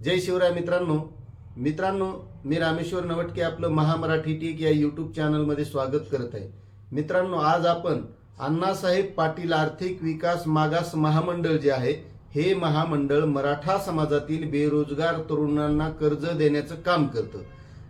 जय शिवराय मित्रांनो मी रामेश्वर नवटके आपलं महामराठी टीक या यूट्यूब चॅनलमध्ये स्वागत करत आहे। मित्रांनो, आज आपण अण्णासाहेब पाटील आर्थिक विकास मागास महामंडळ जे आहे हे महामंडळ मराठा समाजातील बेरोजगार तरुणांना कर्ज देण्याचं काम करतं।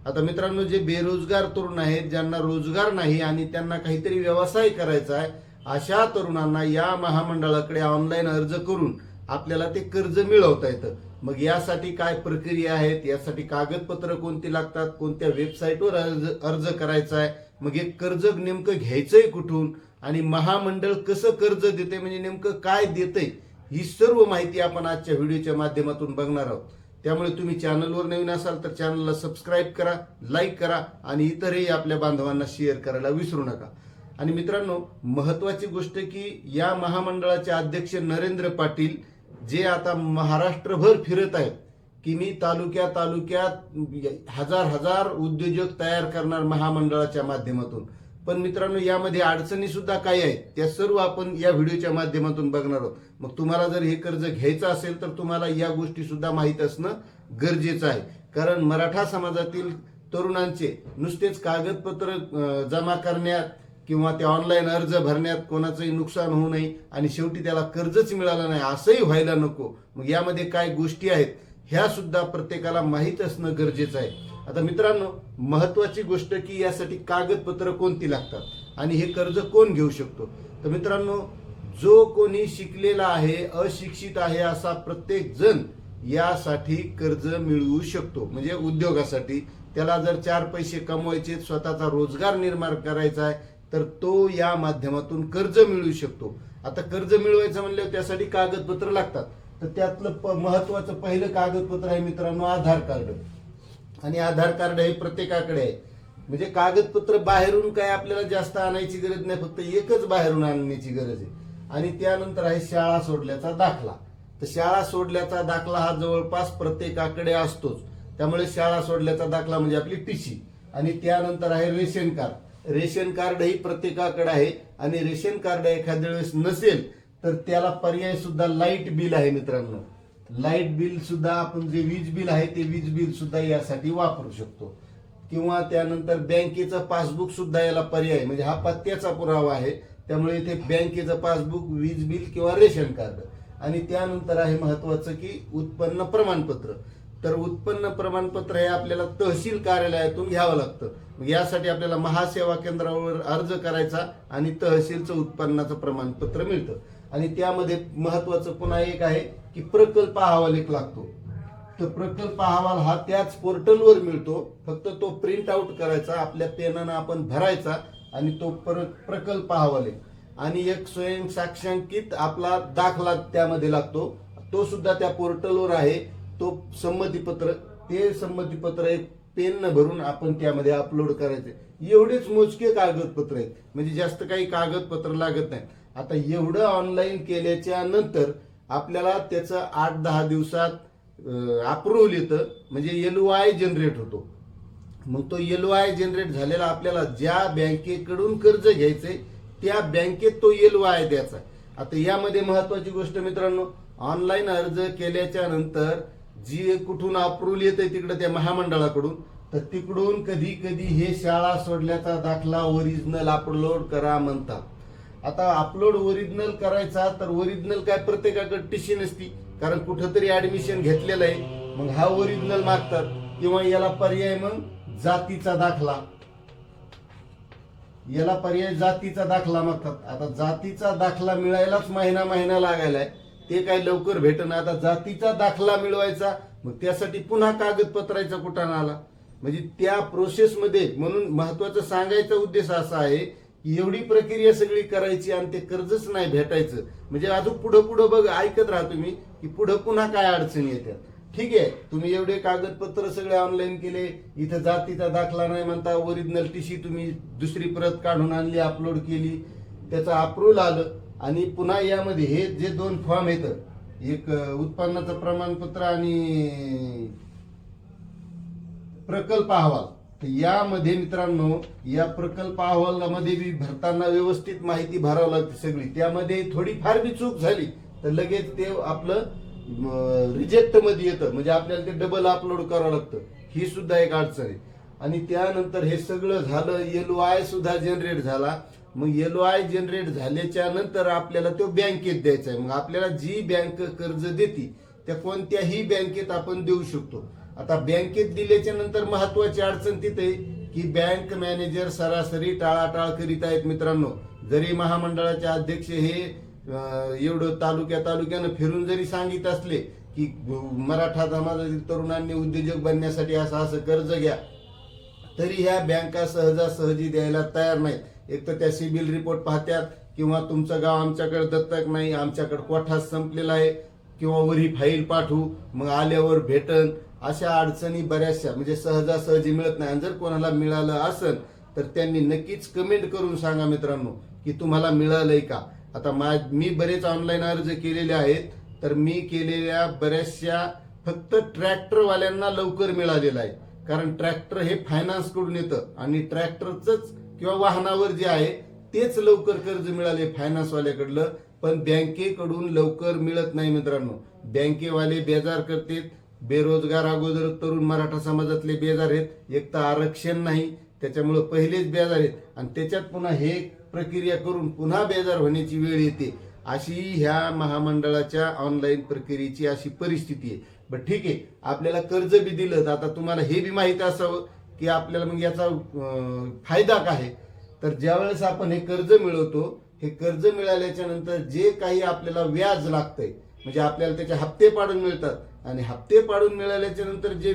आता मित्रांनो, जे बेरोजगार तरुण आहेत, ज्यांना रोजगार नाही आणि त्यांना काहीतरी व्यवसाय करायचा आहे, अशा तरुणांना या महामंडळाकडे ऑनलाईन अर्ज करून आपल्याला ते कर्ज मिळवता येतं। मग यासाठी काय प्रक्रिया आहेत, यासाठी कागदपत्र कोणती लागतात, कोणत्या वेबसाईटवर अर्ज करायचा आहे, मग हे कर्ज नेमकं घ्यायचंय कुठून आणि महामंडळ कसं कर्ज देते, म्हणजे नेमकं काय देतंय, ही सर्व माहिती आपण आजच्या व्हिडिओच्या माध्यमातून बघणार आहोत। त्यामुळे तुम्ही चॅनलवर नवीन असाल तर चॅनलला सबस्क्राईब करा, लाईक करा आणि इतरही आपल्या बांधवांना शेअर करायला विसरू नका। आणि मित्रांनो, महत्वाची गोष्ट की या महामंडळाचे अध्यक्ष नरेंद्र पाटील जे आता महाराष्ट्रभर फिरत आहेत की मी तालुक्यात हजार उद्योजक तयार करणार महामंडळाच्या माध्यमातून। पण मित्रांनो, यामध्ये अडचणी सुद्धा काही आहेत, त्या सर्व आपण या व्हिडिओच्या माध्यमातून बघणार आहोत। मग तुम्हाला जर हे कर्ज घ्यायचं असेल तर तुम्हाला या गोष्टी सुद्धा माहीत असणं गरजेचं आहे, कारण मराठा समाजातील तरुणांचे नुसतेच कागदपत्र जमा करण्यात किंवा ते ऑनलाईन अर्ज भरण्यात कोणाचंही नुकसान होऊ नये आणि शेवटी त्याला कर्जच मिळालं नाही असंही व्हायला नको। मग यामध्ये काय गोष्टी आहेत ह्या सुद्धा प्रत्येकाला माहीत असणं गरजेचं आहे। आता मित्रांनो, महत्वाची गोष्ट की यासाठी कागदपत्र कोणती लागतात आणि हे कर्ज कोण घेऊ शकतो। तर मित्रांनो, जो कोणी शिकलेला आहे, अशिक्षित आहे असा प्रत्येक जण यासाठी कर्ज मिळवू शकतो। म्हणजे उद्योगासाठी त्याला जर 4 पैसे कमवायचे, स्वतःचा रोजगार निर्माण करायचा आहे तर तो या माध्यमातून कर्ज मिळवू शकतो। आता कर्ज मिळवायचं म्हणल्यावर त्यासाठी कागदपत्र लागतात, तर त्यातलं महत्वाचं पहिलं कागदपत्र आहे मित्रांनो आधार कार्ड। आणि आधार कार्ड हे प्रत्येकाकडे आहे, म्हणजे कागदपत्र बाहेरून काय आपल्याला जास्त आणायची गरज नाही, फक्त एकच बाहेरून आणण्याची गरज आहे। आणि त्यानंतर आहे शाळा सोडल्याचा दाखला। तर शाळा सोडल्याचा दाखला हा जवळपास प्रत्येकाकडे असतोच, त्यामुळे शाळा सोडल्याचा दाखला म्हणजे आपली टीसी। आणि त्यानंतर आहे रेशन कार्ड। रेशन कार्ड ही प्रत्येकाकडे आहे आणि रेशन कार्ड एखाद्या वेळेस नसेल तर त्याला पर्याय सुद्धा लाईट बिल आहे मित्रांनो। लाईट बिल सुद्धा आपण जे वीज बिल आहे ते वीज बिल सुद्धा यासाठी वापरू शकतो। किंवा त्यानंतर बँकेचं पासबुक सुद्धा याला पर्याय, म्हणजे हा पत्त्याचा पुरावा आहे, त्यामुळे इथे बँकेचं पासबुक, वीज बिल किंवा रेशन कार्ड। आणि त्यानंतर आहे महत्वाचं की उत्पन्न प्रमाणपत्र। तर उत्पन्न प्रमाणपत्र हे आपल्याला तहसील कार्यालयातून घ्यावं लागतं। मग यासाठी आपल्याला महासेवा केंद्रावर अर्ज करायचा आणि तहसीलचं उत्पन्नाचं प्रमाणपत्र मिळतं। आणि त्यामध्ये महत्वाचं पुन्हा एक आहे की प्रकल्प अहवाल एक लागतो। तर प्रकल्प अहवाल हा त्याच पोर्टलवर मिळतो, फक्त तो प्रिंट आउट करायचा, आपल्या पेनानं आपण भरायचा आणि तो प्रकल्प अहवाल आहे। आणि एक स्वयं साक्षांकित आपला दाखला त्यामध्ये लागतो, तो सुद्धा त्या पोर्टलवर आहे। तो संमतीपत्र, ते संमतीपत्र एक पेन भरून आपण त्यामध्ये अपलोड करायचे। एवढेच मोजके कागदपत्र आहेत, म्हणजे जास्त काही कागदपत्र लागत नाही। आता एवढं ऑनलाईन केल्याच्या नंतर आपल्याला त्याचं 8-10 दिवसात अप्रूव्हल येतं, म्हणजे LOI जनरेट होतो। मग तो LOI जनरेट झालेला आपल्याला ज्या बँकेकडून कर्ज घ्यायचंय त्या बँकेत तो LOI द्यायचा। आता यामध्ये महत्वाची गोष्ट मित्रांनो, ऑनलाईन अर्ज केल्याच्या नंतर जी कुठून अप्रूव्हल येते तिकडे त्या महामंडळाकडून, तर तिकडून कधी कधी हे शाळा सोडल्याचा दाखला ओरिजिनल अपलोड करा म्हणतात। आता अपलोड ओरिजिनल करायचा, तर ओरिजिनल काय प्रत्येकाकडे टीसी नसती, कारण कुठंतरी ऍडमिशन घेतलेलं आहे, मग हा ओरिजिनल मागतात। किंवा याला पर्याय मग जातीचा दाखला, याला पर्याय जातीचा दाखला मागतात। आता जातीचा दाखला मिळायलाच महिना लागायलाय, ते काय लवकर भेटणं। आता जातीचा दाखला मिळवायचा, मग त्यासाठी पुन्हा कागदपत्राचा कुठाना आला, म्हणजे त्या प्रोसेसमध्ये। म्हणून महत्वाचं सांगायचा उद्देश असा आहे की एवढी प्रक्रिया सगळी करायची आणि ते कर्जच नाही भेटायचं, म्हणजे अजून पुढं बघ ऐकत राहा तुम्ही की पुढं पुन्हा काय अडचणी येतात। ठीक आहे, तुम्ही एवढे कागदपत्र सगळे ऑनलाईन केले, इथं जातीचा दाखला नाही म्हणता, ओरिजिनल टीसी तुम्ही दुसरी प्रत काढून आणली, अपलोड केली, त्याचं अप्रूव्हल आलं। आणि पुन्हा यामध्ये हे जे 2 फॉर्म येतं, एक उत्पन्नाचं प्रमाणपत्र आणि प्रकल्प अहवाल, तर यामध्ये मित्रांनो या प्रकल्प अहवालामध्ये बी भरताना व्यवस्थित माहिती भरावी लागते सगळी। त्यामध्ये थोडी फार बी चूक झाली तर लगेच ते आपलं रिजेक्ट मध्ये येतं, म्हणजे आपल्याला ते डबल अपलोड करावं लागतं. ही सुद्धा एक अडचण आहे. आणि त्यानंतर हे सगळं झालं, LOI सुद्धा जनरेट झाला. मग LOI जनरेट झाल्याच्या नंतर आपल्याला तो बँकेत द्यायचा आहे. मग आपल्याला जी बँक कर्ज देते त्या कोणत्याही बँकेत आपण देऊ शकतो. आता बँकेत दिल्याच्या नंतर महत्वाची अडचण तिथे की बँक मॅनेजर सरासरी टाळाटाळ करीत आहेत मित्रांनो. जरी महामंडळाचे अध्यक्ष हे एवढं तालुक्यानं फिरून जरी सांगित असले की मराठा समाजातील तरुणांनी उद्योजक बनण्यासाठी असं कर्ज घ्या, तरी ह्या बँका सहजासहजी द्यायला तयार नाहीत. एक तर त्या सिबिल रिपोर्ट पाहतात, किंवा तुमचं गाव आमच्याकडे दत्तक नाही, आमच्याकडे कोठा संपलेला आहे, किंवा वरी फाईल पाठवू मग आल्यावर भेटन. अशा अडचणी बऱ्याचशा म्हणजे सहजासहजी मिळत नाही. आणि जर कोणाला मिळालं असेल तर त्यांनी नक्कीच कमेंट करून सांगा मित्रांनो की तुम्हाला मिळालंय का. आता मी बरेच ऑनलाईन अर्ज केलेले आहेत, तर मी केलेल्या बऱ्याचशा फक्त ट्रॅक्टरवाल्यांना लवकर मिळालेला आहे. कारण ट्रॅक्टर हे फायनान्स कडून येतं आणि ट्रॅक्टरच किंवा वाहनावर जे आहे तेच लवकर कर्ज मिळाले फायनान्सवाल्याकडलं, पण बँकेकडून लवकर मिळत नाही मित्रांनो. बँकेवाले बेजार करतात. बेरोजगार अगोदर तरुण मराठा समाजातले बेजार आहेत. एक तर आरक्षण नाही, त्याच्यामुळे पहिलेच बेजार आहेत, आणि त्याच्यात पुन्हा हे प्रक्रिया करून पुन्हा बेजार होण्याची वेळ येते. अशी ह्या महामंडळाच्या ऑनलाईन प्रक्रियेची अशी परिस्थिती आहे. पण ठीक आहे, आपल्याला कर्ज बी दिलं, आता तुम्हाला हे बी माहित असावं की आपल्याला मग याचा फायदा काय आहे. तर ज्यावेळेस आपण हे कर्ज मिळवतो, हे कर्ज मिळाल्याच्या नंतर जे काही आपल्याला व्याज लागतंय, म्हणजे आपल्याला त्याचे हप्ते पाडून मिळतात, आणि हप्ते पाडून मिळाल्याच्या नंतर जे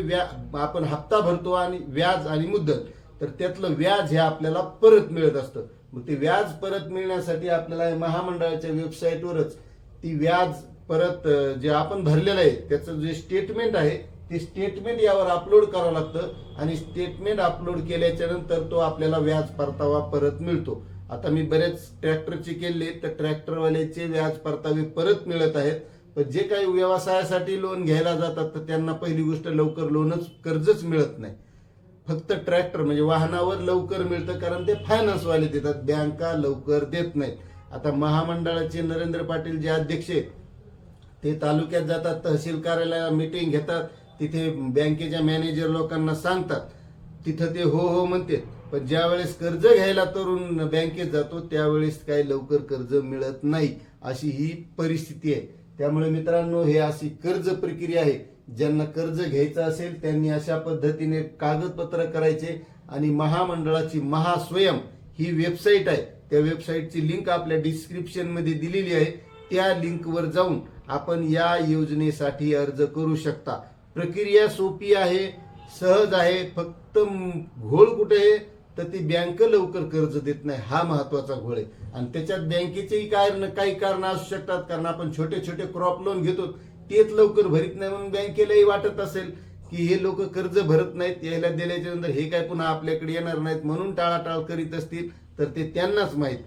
आपण हप्ता भरतो आणि व्याज आणि मुद्दल, तर त्यातलं व्याज हे आपल्याला परत मिळत असतं. मग ते व्याज परत मिळण्यासाठी आपल्याला महामंडळाच्या वेबसाईटवरच ती व्याज परत जे आपण भरलेलं आहे त्याचं जे स्टेटमेंट आहे ते स्टेटमेंट यावर अपलोड करावं लागतं, आणि स्टेटमेंट अपलोड केल्याच्या नंतर तो आपल्याला व्याज परतावा परत मिळतो. आता मी बरेच ट्रॅक्टरचे केले, तर ट्रॅक्टरवाल्याचे व्याज परतावे परत मिळत आहेत. पण जे काही व्यवसायासाठी लोन घ्यायला जातात तर त्यांना पहिली गोष्ट लवकर कर्जच मिळत नाही. फक्त ट्रॅक्टर म्हणजे वाहनावर लवकर मिळतं, कारण ते फायनान्सवाले देतात, बँका लवकर देत नाहीत. आता महामंडळाचे नरेंद्र पाटील जे अध्यक्ष आहेत ते तालुक्यात जातात, तहसील कार्यालयाला मीटिंग घेतात, तिथे बँकेच्या मॅनेजर लोकांना सांगतात, तिथं ते हो हो म्हणतात. पण ज्या वेळेस कर्ज घ्यायला तरुण बँकेत जातो त्यावेळेस काही लवकर कर्ज मिळत नाही. अशी ही परिस्थिती आहे. त्यामुळे मित्रांनो, हे अशी कर्ज प्रक्रिया आहे. ज्यांना कर्ज घ्यायचं असेल त्यांनी अशा पद्धतीने कागदपत्र करायचे, आणि महामंडळाची महास्वयं ही वेबसाईट आहे, त्या वेबसाईटची लिंक आपल्या डिस्क्रिप्शन मध्ये दिलेली आहे. त्या लिंकवर जाऊन आपण या योजनेसाठी अर्ज करू शकता. प्रक्रिया सोपी आहे, सहज आहे. फक्त घोळ कुठे आहे तर ती बँक लवकर कर्ज देत नाही, हा महत्वाचा घोळ आहे. आणि त्याच्यात बँकेचेही काही कारण असू शकतात, कारण आपण छोटे छोटे क्रॉप लोन घेतो तेच लवकर भरीत नाही, म्हणून बँकेलाही वाटत असेल की हे लोक कर्ज भरत नाहीत, यायला दिल्याच्या नंतर हे काय पुन्हा आपल्याकडे येणार नाहीत, म्हणून टाळाटाळ करीत असतील, तर ते त्यांनाच माहीत.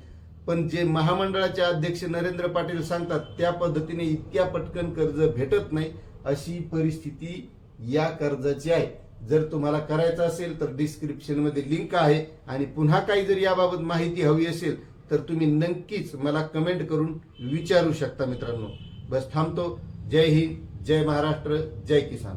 पण जे महामंडळाचे अध्यक्ष नरेंद्र पाटील सांगतात त्या पद्धतीने इतक्या पटकन कर्ज भेटत नाही. अशी परिस्थिती या कर्जाची आहे. जर तुम्हाला करायचं असेल तर डिस्क्रिप्शन मध्ये लिंक आहे, आणि पुन्हा काही जर याबाबत माहिती हवी असेल तर तुम्ही नक्कीच मला कमेंट करून विचारू शकता मित्रांनो. बस थांबतो. जय हिंद, जय महाराष्ट्र, जय किसान.